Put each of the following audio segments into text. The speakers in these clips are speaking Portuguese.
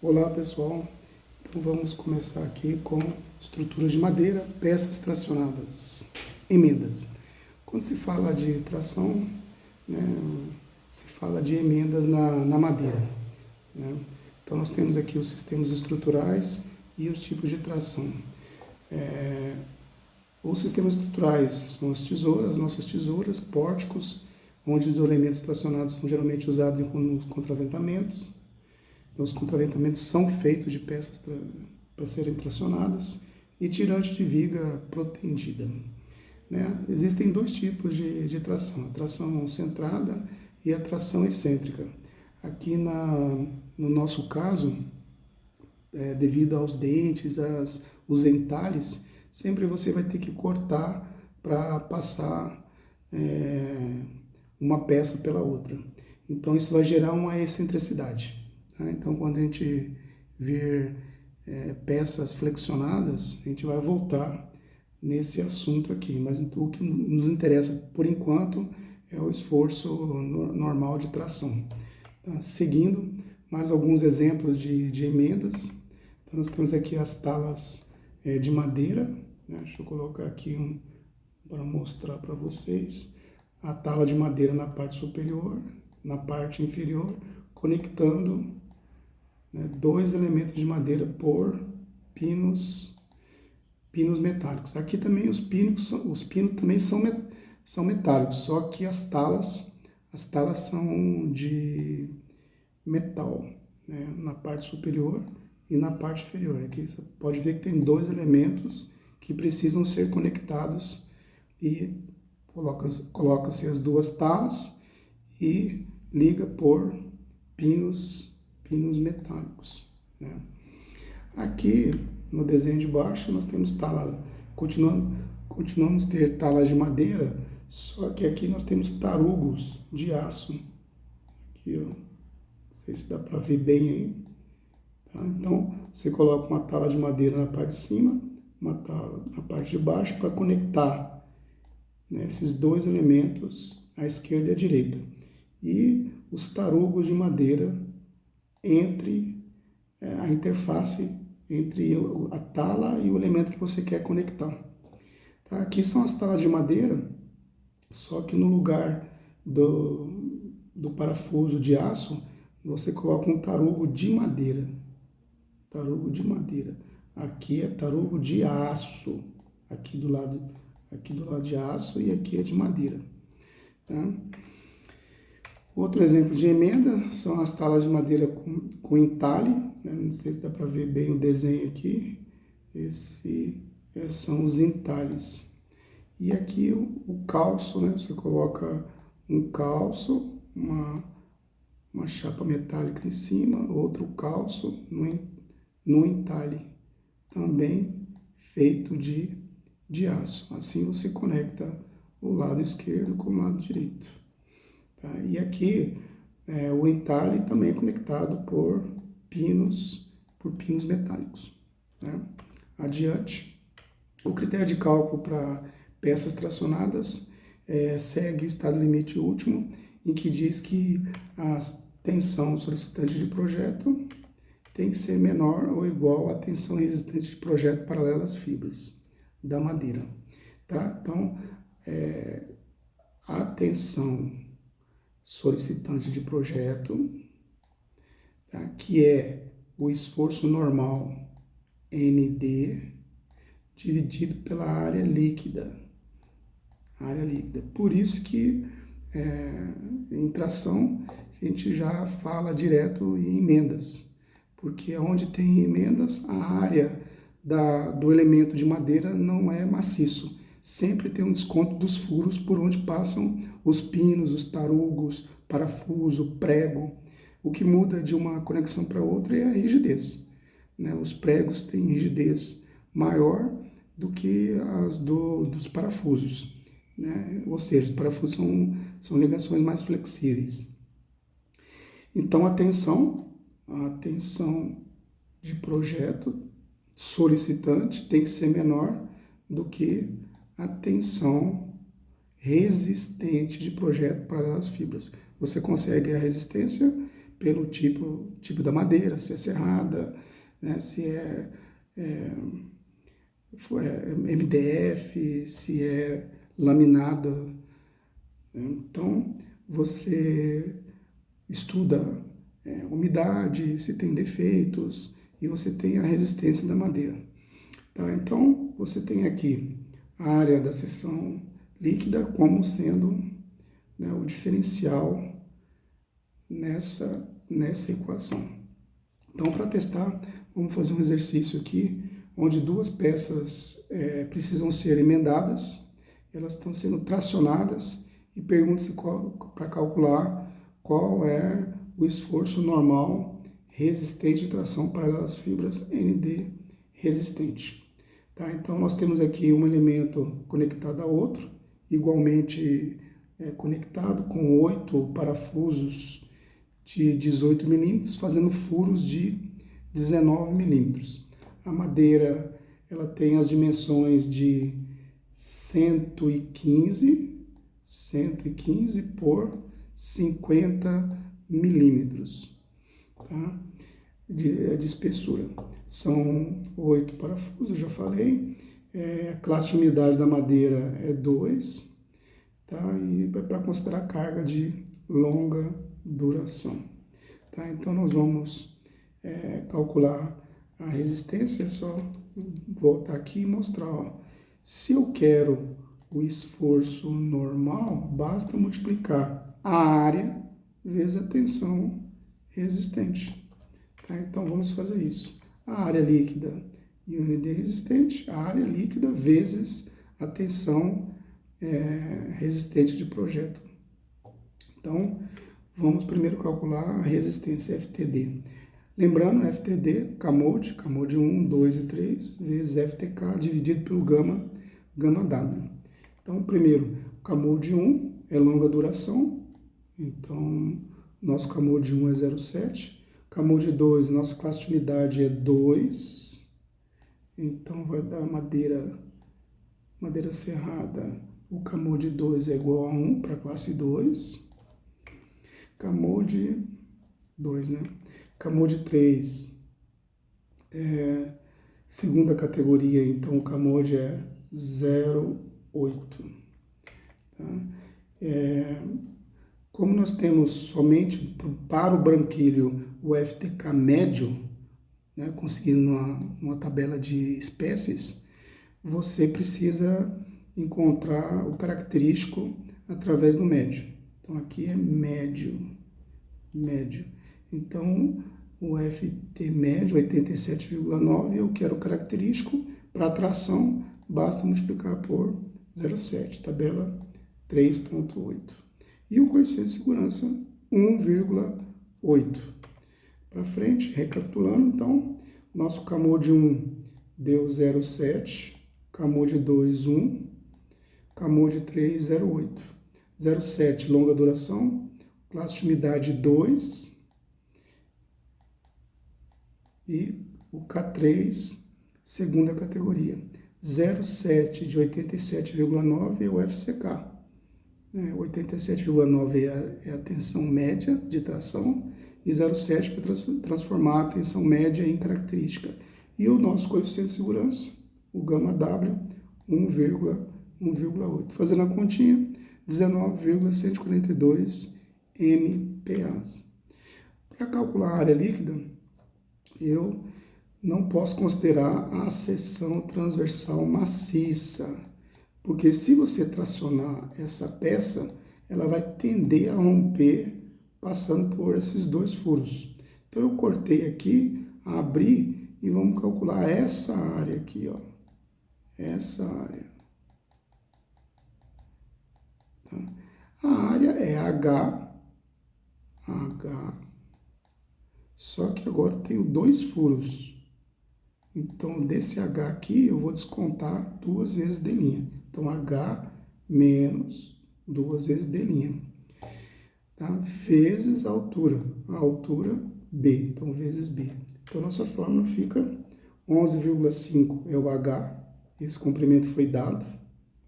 Olá pessoal, então vamos começar aqui com estruturas de madeira, peças tracionadas, emendas. Quando se fala de tração, né, se fala de emendas na madeira, né? Então nós temos aqui os sistemas estruturais e os tipos de tração. Os sistemas estruturais são as tesouras, nossas tesouras, pórticos, onde os elementos tracionados são geralmente usados em contraventamentos. Então, os contraventamentos são feitos de peças para serem tracionadas e tirante de viga protendida, né? Existem dois tipos de tração, a tração centrada e a tração excêntrica. Aqui no nosso caso, devido aos dentes, os entalhes, sempre você vai ter que cortar para passar uma peça pela outra. Então isso vai gerar uma excentricidade. Tá? Então quando a gente vir peças flexionadas, a gente vai voltar nesse assunto aqui. Mas o que nos interessa por enquanto é o esforço normal de tração. Tá? Seguindo, mais alguns exemplos de emendas. Então, nós temos aqui as talas de madeira, né? Deixa eu colocar aqui para mostrar para vocês. A tala de madeira na parte superior, na parte inferior, conectando, né, dois elementos de madeira por pinos metálicos. Aqui também os pinos também são metálicos, só que as talas são de metal, né, na parte superior e na parte inferior. Aqui você pode ver que tem dois elementos que precisam ser conectados e coloca-se as duas talas e liga por pinos metálicos, né? Aqui no desenho de baixo nós temos tala, continuamos a ter talas de madeira, só que aqui nós temos tarugos de aço. Aqui, ó, não sei se dá para ver bem aí. Tá? Então, você coloca uma tala de madeira na parte de cima, uma tala na parte de baixo, para conectar, né, esses dois elementos, à esquerda e à direita. E os tarugos de madeira entre a interface entre a tala e o elemento que você quer conectar. Tá? Aqui são as talas de madeira, só que no lugar do parafuso de aço, você coloca um tarugo de madeira. Tarugo de madeira. Aqui é tarugo de aço. Aqui do lado de aço e aqui é de madeira. Tá? Outro exemplo de emenda são as talas de madeira com entalhe, né? Não sei se dá para ver bem o desenho aqui. Esses são os entalhes. E aqui o calço, né? Você coloca um calço, uma chapa metálica em cima, outro calço no entalhe, também feito de aço. Assim você conecta o lado esquerdo com o lado direito. Tá? E aqui o entalhe também é conectado por pinos metálicos. Tá? Adiante, o critério de cálculo para peças tracionadas segue o estado limite último, em que diz que a tensão solicitante de projeto tem que ser menor ou igual à tensão resistente de projeto paralela às fibras da madeira. Tá? Então, a tensão solicitante de projeto, tá, que é o esforço normal ND dividido pela área líquida. Por isso que em tração a gente já fala direto em emendas, porque onde tem emendas a área do elemento de madeira não é maciço. Sempre tem um desconto dos furos por onde passam os pinos, os tarugos, parafuso, prego. O que muda de uma conexão para outra é a rigidez, né? Os pregos têm rigidez maior do que as dos parafusos, né? Ou seja, os parafusos são ligações mais flexíveis. Então, a tensão de projeto solicitante tem que ser menor do que a tensão resistente de projeto para as fibras. Você consegue a resistência pelo tipo da madeira, se é serrada, né, se MDF, se é laminada, né? Então, você estuda umidade, se tem defeitos, e você tem a resistência da madeira. Tá? Então, você tem aqui a área da seção líquida como sendo, né, o diferencial nessa equação. Então, para testar, vamos fazer um exercício aqui, onde duas peças precisam ser emendadas, elas estão sendo tracionadas, e pergunta-se para calcular qual é o esforço normal resistente de tração para as fibras ND resistente. Tá? Então, nós temos aqui um elemento conectado a outro, igualmente conectado com 8 parafusos de 18 milímetros, fazendo furos de 19 milímetros. A madeira, ela tem as dimensões de 115 por 50 milímetros, tá? de espessura. São 8 parafusos, já falei. A classe de unidade da madeira é 2, tá? E é para considerar carga de longa duração. Tá? Então, nós vamos calcular a resistência. É só voltar aqui e mostrar. Ó. Se eu quero o esforço normal, basta multiplicar a área vezes a tensão resistente. Tá? Então, vamos fazer isso. A área líquida e o ND resistente, a área líquida vezes a tensão resistente de projeto. Então, vamos primeiro calcular a resistência FTD. Lembrando, FTD, Kmod 1, 2 e 3, vezes FTK dividido pelo gama W. Então, primeiro, o Kmod 1 é longa duração, então, nosso Kmod 1 é 0,7. Kmod 2, nossa classe de unidade é 2, então vai dar madeira serrada, o Kmod 2 é igual a 1 para a classe 2. Kmod 2, né? Kmod 3 é segunda categoria, então o Kmod é 0,8. Tá? Como nós temos somente para o branquilho o FTK médio, né, conseguindo uma tabela de espécies, você precisa encontrar o característico através do médio. Então, aqui é médio. Então, o FT médio, 87,9, eu quero o característico. Para atração, basta multiplicar por 0,7, tabela 3,8. E o coeficiente de segurança, 1,8. Para frente, recapitulando, então, nosso Kmod 1 deu 0,7, Kmod 2, 1, Kmod 3, 0,8. 0,7, longa duração, classe de umidade 2, e o K3, segunda categoria. 0,7 de 87,9 é o FCK. 87,9 é a tensão média de tração e 0,7 para transformar a tensão média em característica. E o nosso coeficiente de segurança, o gama W, 1,8. Fazendo a continha, 19,142 MPa. Para calcular a área líquida, eu não posso considerar a seção transversal maciça, porque se você tracionar essa peça, ela vai tender a romper passando por esses dois furos. Então, eu cortei aqui, abri e vamos calcular essa área aqui, ó. Essa área. Tá? A área é H, só que agora eu tenho dois furos. Então, desse H aqui, eu vou descontar 2 vezes D'. Então, H menos 2 vezes D'. Tá? Vezes a altura B. Então, vezes B. Então, nossa fórmula fica 11,5 é o H. Esse comprimento foi dado,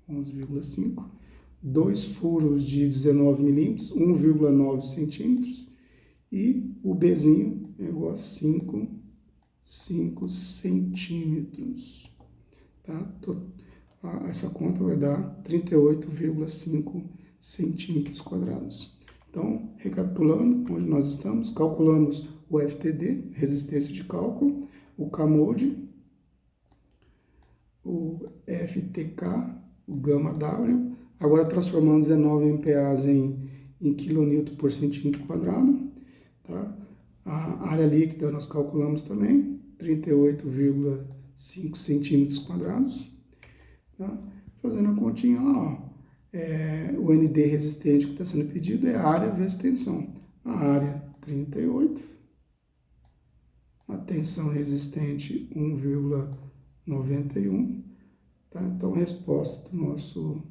11,5. 2 furos de 19 milímetros, 1,9 centímetros. E o Bzinho é igual a 5 centímetros. Tá? Essa conta vai dar 38,5 centímetros quadrados. Então, recapitulando, onde nós estamos, calculamos o FTD, resistência de cálculo, o K-mode, o FTK, o γW, agora transformando 19 MPAs em kN por centímetro quadrado. Tá? A área líquida nós calculamos também, 38,5 centímetros quadrados. Tá? Fazendo a continha lá, ó. O ND resistente que está sendo pedido é a área vezes tensão. A área 38, a tensão resistente 1,91. Tá? Então a resposta do nosso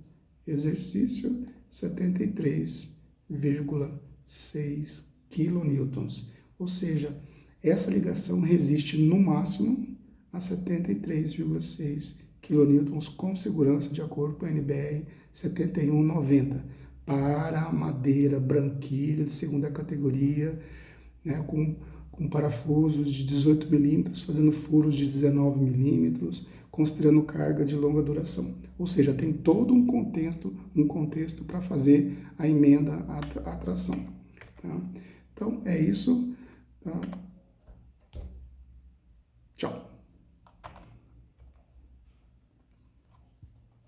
exercício 73,6 quilonewtons. Ou seja, essa ligação resiste no máximo a 73,6 quilonewtons com segurança, de acordo com a NBR 7190, para madeira branquilha de segunda categoria, né, com parafusos de 18 milímetros, fazendo furos de 19 milímetros, considerando carga de longa duração. Ou seja, tem todo um contexto para fazer a emenda à tração. Tá? Então, é isso. Tá? Tchau.